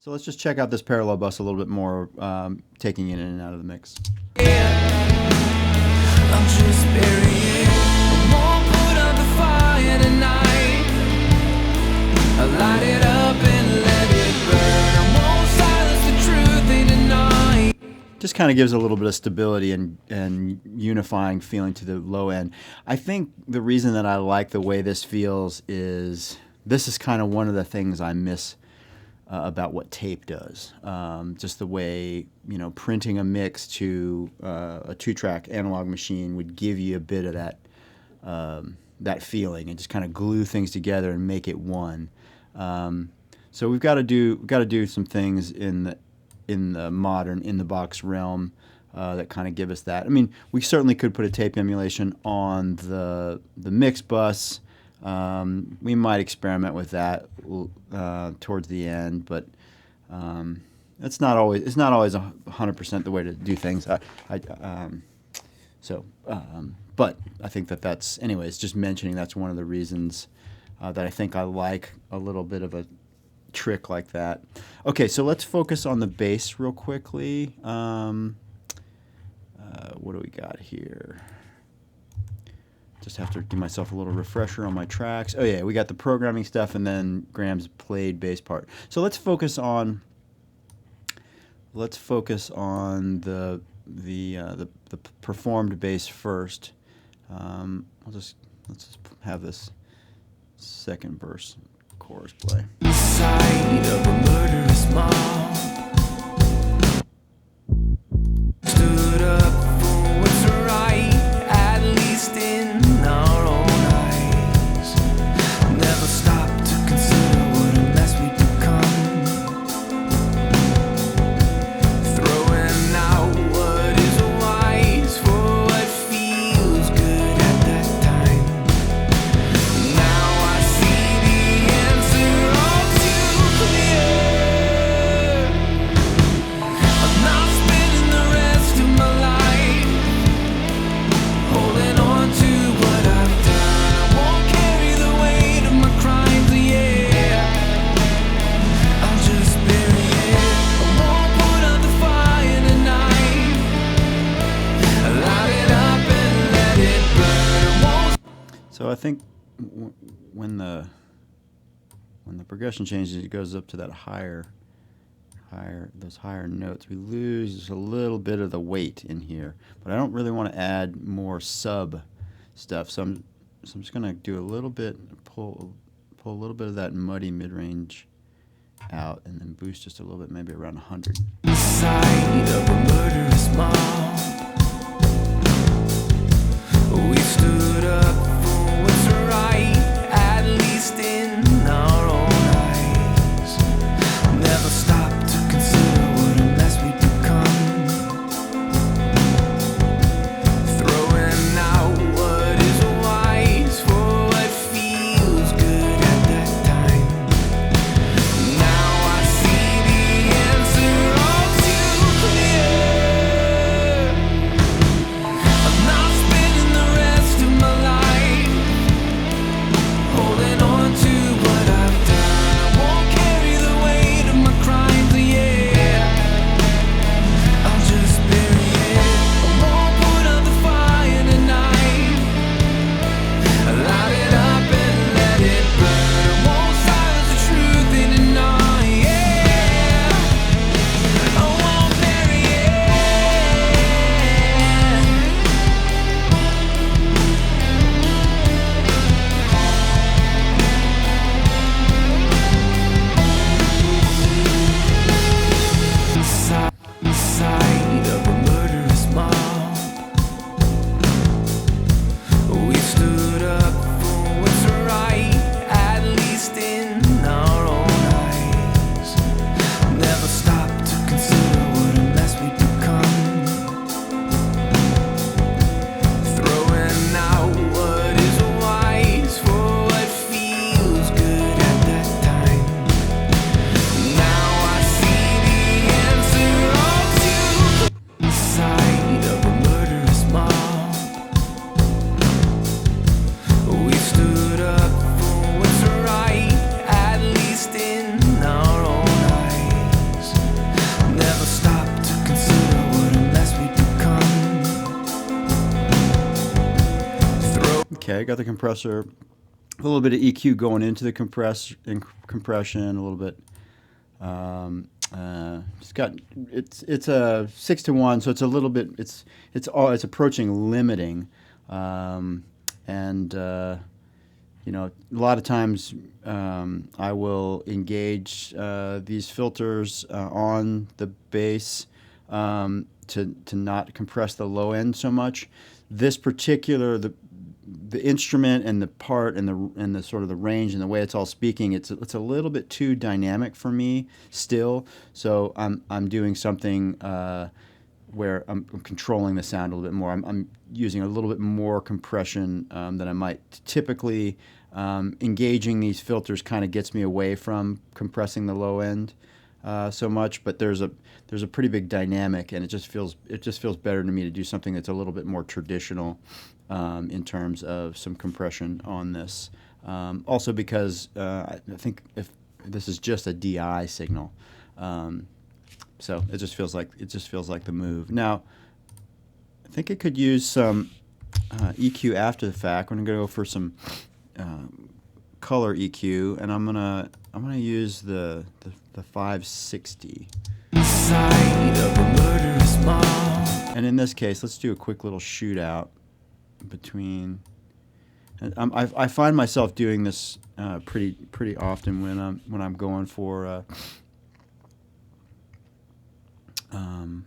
So let's just check out this parallel bus a little bit more, taking it in and out of the mix. I'm just burying. I won't put out the fire tonight. I light it up and let it burn. I won't silence the truth they deny. Just kind of gives a little bit of stability and unifying feeling to the low end. I think the reason that I like the way this feels is this is kind of one of the things I miss about what tape does. Just the way, printing a mix to a 2-track analog machine would give you a bit of that feeling and just kind of glue things together and make it one. So we've got to do some things in the modern, in the box realm that kind of give us that. I mean, we certainly could put a tape emulation on the mix bus. We might experiment with that towards the end, but it's not always 100% the way to do things. But I think that's anyways. Just mentioning that's one of the reasons that I think I like a little bit of a trick like that. Okay, so let's focus on the bass real quickly. What do we got here? Just have to give myself a little refresher on my tracks. Oh yeah, we got the programming stuff and then Graham's played bass part. So let's focus on the performed bass first. Let's just have this second verse chorus play. Sight of a murderous mob stood up for what's right, at least in our own eyes. Never stop to consider what a mess we become. Throwing out what is wise for what feels good at that time. Now I see the answer all too clear. I'm not spending the rest of my life holding on to what I've done. I won't carry the weight of my crimes, yeah. I'll just bury it. I won't put out the fire tonight. I light it up and let it burn. I won't. So I think when the progression changes, it goes up to that those higher notes. We lose just a little bit of the weight in here, but I don't really want to add more sub stuff. So I'm just gonna do a little bit, pull a little bit of that muddy mid-range out, and then boost just a little bit, maybe around 100. Sight of a murderous mob. We stood up for what's right, at least in our own eyes. Never stop to consider what a mess we become. Throwing out what is wise for what feels good at that time. Now I see the answer all too clear. Okay, got the compressor, a little bit of EQ going into the compression, a little bit. It's a 6-to-1, so it's a little bit. It's approaching limiting, and a lot of times I will engage these filters on the bass to not compress the low end so much. This particular the instrument and the part and the sort of the range and the way it's all speaking, it's a little bit too dynamic for me still. So I'm doing something where I'm controlling the sound a little bit more. I'm using a little bit more compression than I might typically. Engaging these filters kind of gets me away from compressing the low end so much, but there's a pretty big dynamic, and it just feels better to me to do something that's a little bit more traditional in terms of some compression on this. Also because I think if this is just a DI signal, so it just feels like the move. Now, I think it could use some EQ after the fact. I'm gonna go for some color EQ, and I'm gonna use the 560. And in this case, let's do a quick little shootout between. And I find myself doing this pretty often when I'm going for an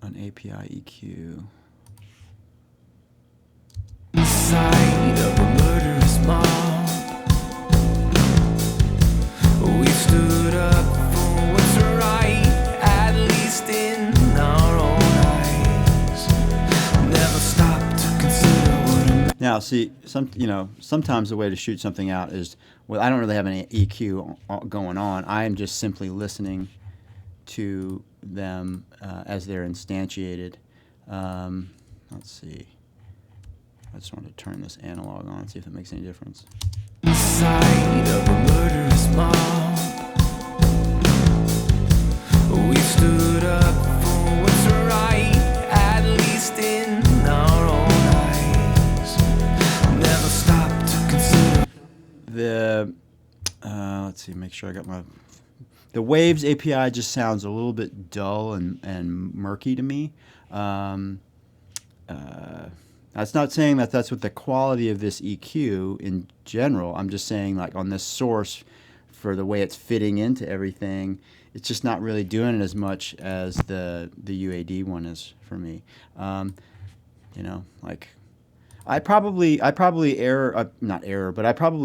API EQ. Side of a murderous mob, we stood up for what's right, at least in our own eyes. Never stopped to consider what. Now, see, sometimes the way to shoot something out is, well, I don't really have any EQ going on. I am just simply listening to them as they're instantiated. Let's see. I just wanted to turn this analog on and see if it makes any difference. Side of a murderous mob, we stood up for what's right, at least in our own eyes. Never stopped to consider. Let's see, make sure I got the Waves API just sounds a little bit dull and murky to me. That's not saying that that's what the quality of this EQ in general. I'm just saying, like, on this source, for the way it's fitting into everything, it's just not really doing it as much as the UAD one is for me. Like, I probably but I probably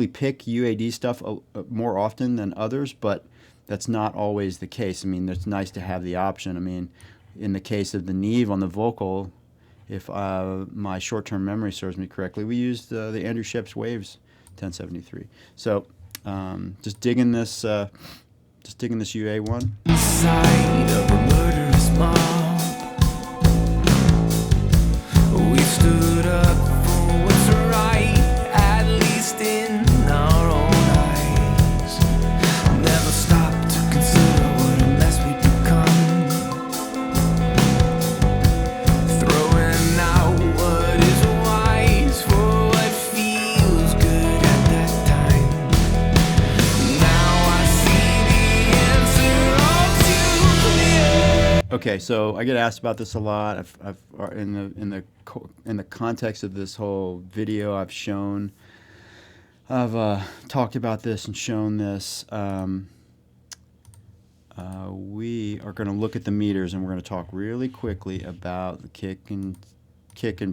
pick UAD stuff more often than others, but that's not always the case. I mean, it's nice to have the option. I mean, in the case of the Neve on the vocal, if my short-term memory serves me correctly, we used the Andrew Sheps Waves 1073. So just digging this UA one. Side of a murderous mob, we stood up for what's right, at least in our own eyes. Never stopped to consider what a mess we'd become. Throwing out what is wise for what feels good at that time. Now I see the answer all too clear. Okay, so I get asked about this a lot. In the context of this whole video, I've talked about this and shown this. We are going to look at the meters, and we're going to talk really quickly about the kick and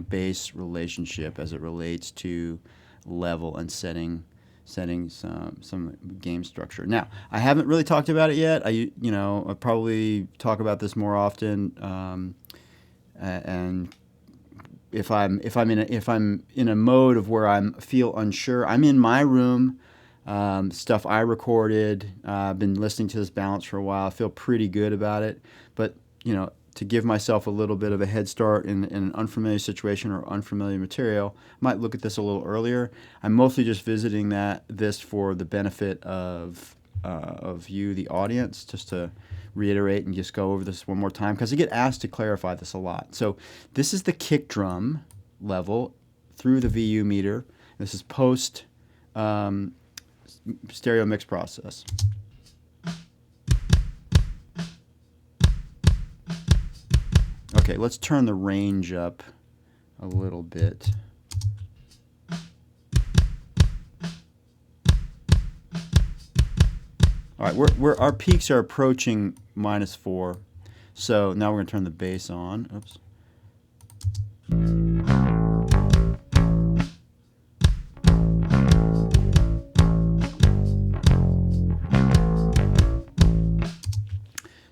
bass relationship as it relates to level and setting some game structure. Now, I haven't really talked about it yet. I probably talk about this more often, and if I'm in a mode of where I feel unsure, I'm in my room. Stuff I recorded. I've been listening to this balance for a while. I feel pretty good about it, but to give myself a little bit of a head start in an unfamiliar situation or unfamiliar material, I might look at this a little earlier. I'm mostly just visiting this for the benefit of you, the audience, just to reiterate and just go over this one more time, because I get asked to clarify this a lot. So this is the kick drum level through the VU meter. This is post stereo mix process. Okay, let's turn the range up a little bit. All right, our peaks are approaching -4. So now we're going to turn the bass on. Oops.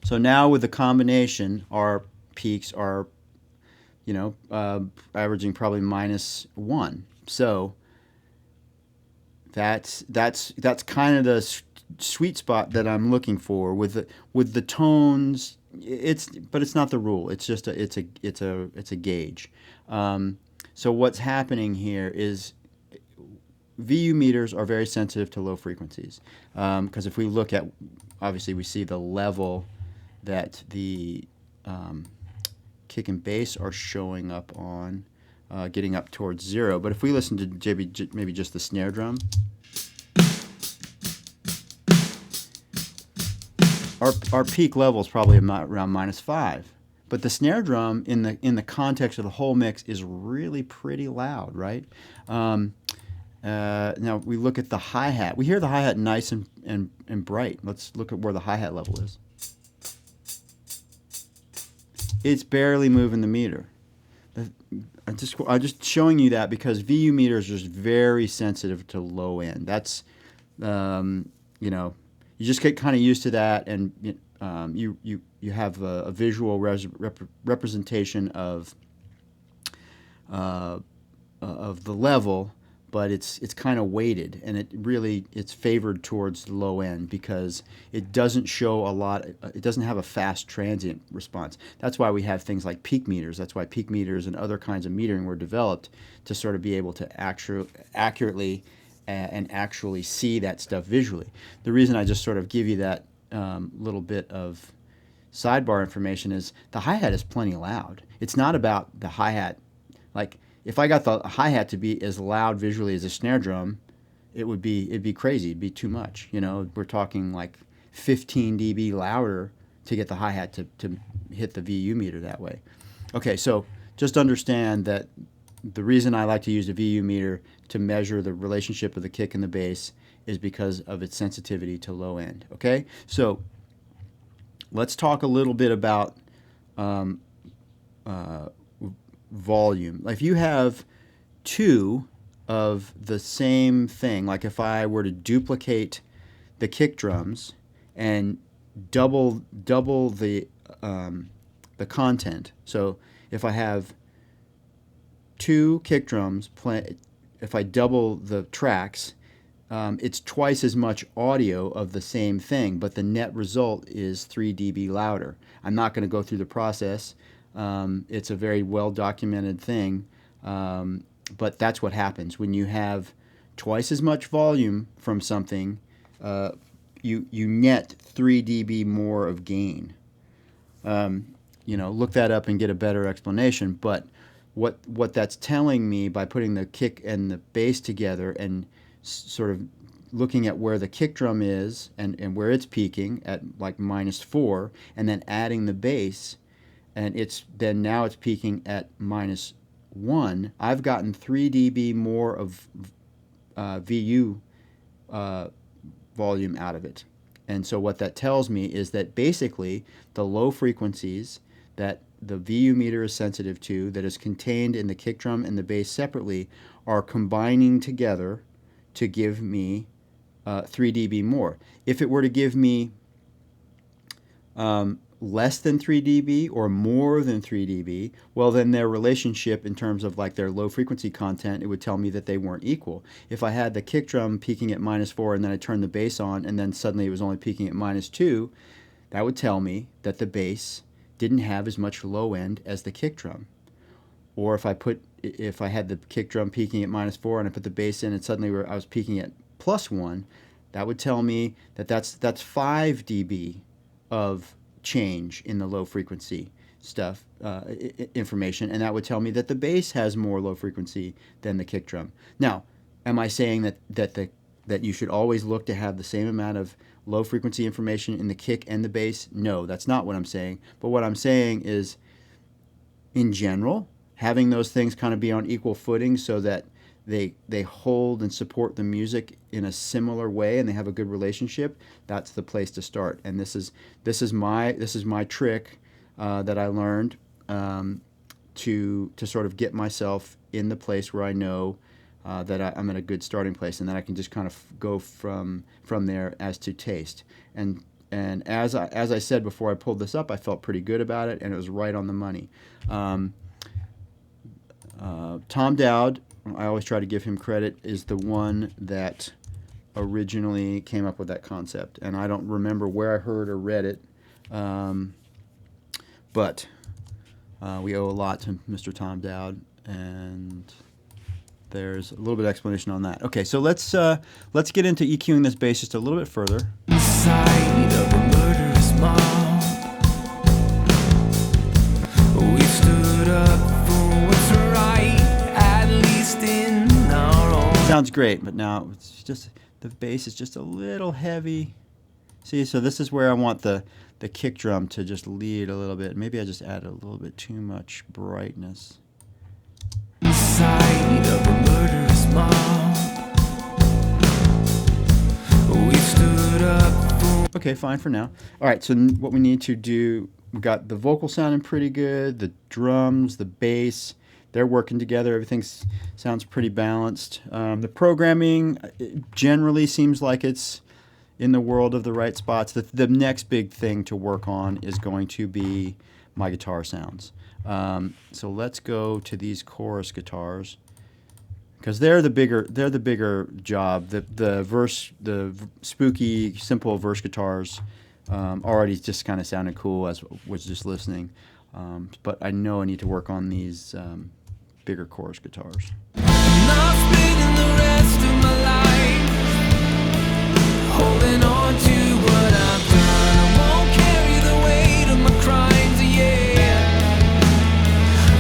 So now with the combination, our peaks are, averaging probably -1. So that's kind of the sweet spot that I'm looking for with the tones. But it's not the rule. It's just it's a gauge. So what's happening here is VU meters are very sensitive to low frequencies, because if we look at, obviously we see the level that the kick and bass are showing up on, getting up towards 0. But if we listen to maybe just the snare drum, our peak level is probably around -5. But the snare drum in the context of the whole mix is really pretty loud, right? Now we look at the hi-hat. We hear the hi-hat nice and bright. Let's look at where the hi-hat level is. It's barely moving the meter. I'm just showing you that because VU meters are just very sensitive to low end. That's, you just get kind of used to that, and you have a visual representation of the level, but it's kind of weighted, and it's favored towards the low end because it doesn't show a lot. It doesn't have a fast transient response. That's why we have things like peak meters. That's why peak meters and other kinds of metering were developed to sort of be able to accurately and actually see that stuff visually. The reason I just sort of give you that little bit of sidebar information is the hi-hat is plenty loud. It's not about the hi-hat. Like, if I got the hi-hat to be as loud visually as a snare drum, it'd be crazy. It'd be too much. We're talking like 15 dB louder to get the hi-hat to hit the VU meter that way. Okay, so just understand that the reason I like to use a VU meter to measure the relationship of the kick and the bass is because of its sensitivity to low end. Okay, so let's talk a little bit about volume. If you have two of the same thing, like if I were to duplicate the kick drums and double the content. So if I have two kick drums, if I double the tracks, it's twice as much audio of the same thing, but the net result is 3 dB louder. I'm not going to go through the process. It's a very well documented thing, but that's what happens when you have twice as much volume from something. You net 3 dB more of gain. Look that up and get a better explanation. But what that's telling me by putting the kick and the bass together and sort of looking at where the kick drum is and where it's peaking at like -4, and then adding the bass, and now it's peaking at -1. I've gotten 3 dB more of VU volume out of it. And so what that tells me is that basically the low frequencies that the VU meter is sensitive to, that is contained in the kick drum and the bass separately, are combining together to give me 3 dB more. If it were to give me less than 3 dB or more than 3 dB, well, then their relationship in terms of like their low frequency content, it would tell me that they weren't equal. If I had the kick drum peaking at -4 and then I turned the bass on and then suddenly it was only peaking at -2, that would tell me that the bass didn't have as much low end as the kick drum. Or if I had the kick drum peaking at -4 and I put the bass in and suddenly I was peaking at +1, that would tell me that that's 5 dB of change in the low frequency. stuff, information, and that would tell me that the bass has more low frequency than the kick drum. Now, am I saying that you should always look to have the same amount of low frequency information in the kick and the bass? No, that's not what I'm saying. But what I'm saying is, in general, having those things kind of be on equal footing so that they hold and support the music in a similar way and they have a good relationship, that's the place to start. And this is my trick that I learned to sort of get myself in the place where I know that I'm in a good starting place, and then I can just kind of go from there as to taste. And as I said before I pulled this up, I felt pretty good about it, and it was right on the money. Tom Dowd, I always try to give him credit, is the one that originally came up with that concept. And I don't remember where I heard or read it, but we owe a lot to Mr. Tom Dowd, and there's a little bit of explanation on that. Okay, so let's get into EQing this bass just a little bit further. Side of a murderous mob, we stood up for what's right, at least in our own. Sounds great, but now it's just the bass is just a little heavy. See, so this is where I want the kick drum to just lead a little bit. Maybe I just add a little bit too much brightness. Side of a murderous mob, we stood up for. Okay, fine for now. All right, so what we need to do, we got the vocal sounding pretty good, the drums, the bass, they're working together. Everything sounds pretty balanced. The programming generally seems like it's in the world of the right spots. The next big thing to work on is going to be my guitar sounds. So let's go to these chorus guitars, because they're the bigger job. The spooky, simple verse guitars already just kind of sounded cool as was just listening. But I know I need to work on these bigger chorus guitars. Not spending the rest of my life holding on to what I've done. I won't carry the weight of my crimes, yeah.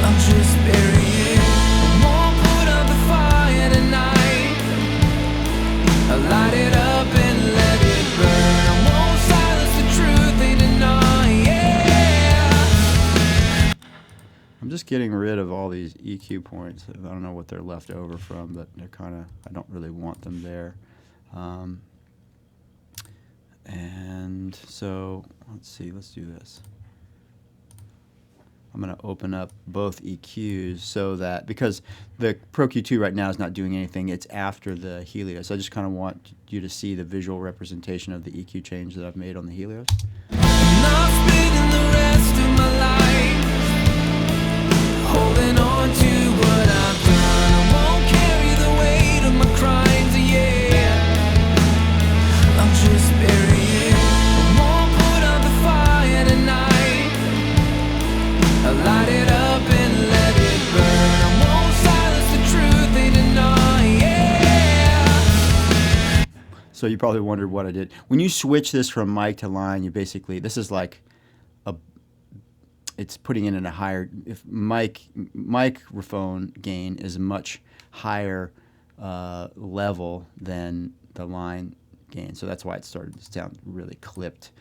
I'll just bury it. I won't put out the fire tonight. I'll light it up and let it burn. I won't silence the truth they deny, yeah. I'm just getting rid of all these EQ points. I don't know what they're left over from, but they're kind of, I don't really want them there. And so let's see, let's do this. I'm going to open up both EQs so that, because the Pro Q2 right now is not doing anything, it's after the Helios. I just kind of want you to see the visual representation of the EQ change that I've made on the Helios. Not spending the rest of my life holding on to what I've done. I won't carry the weight of my crimes, yeah. I'll just bury it. I won't put out the fire tonight. I'll light it up and let it burn. I won't silence the truth they deny, yeah. So you probably wondered what I did. When you switch this from mic to line, you basically, this is like it's putting it in a higher, if microphone gain is a much higher level than the line gain. So that's why it started to sound really clipped.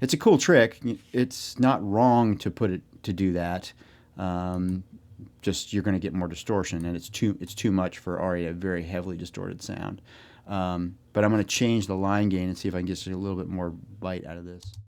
It's a cool trick. It's not wrong to do that. Just you're going to get more distortion, and it's too much for already a very heavily distorted sound. But I'm going to change the line gain and see if I can get a little bit more bite out of this.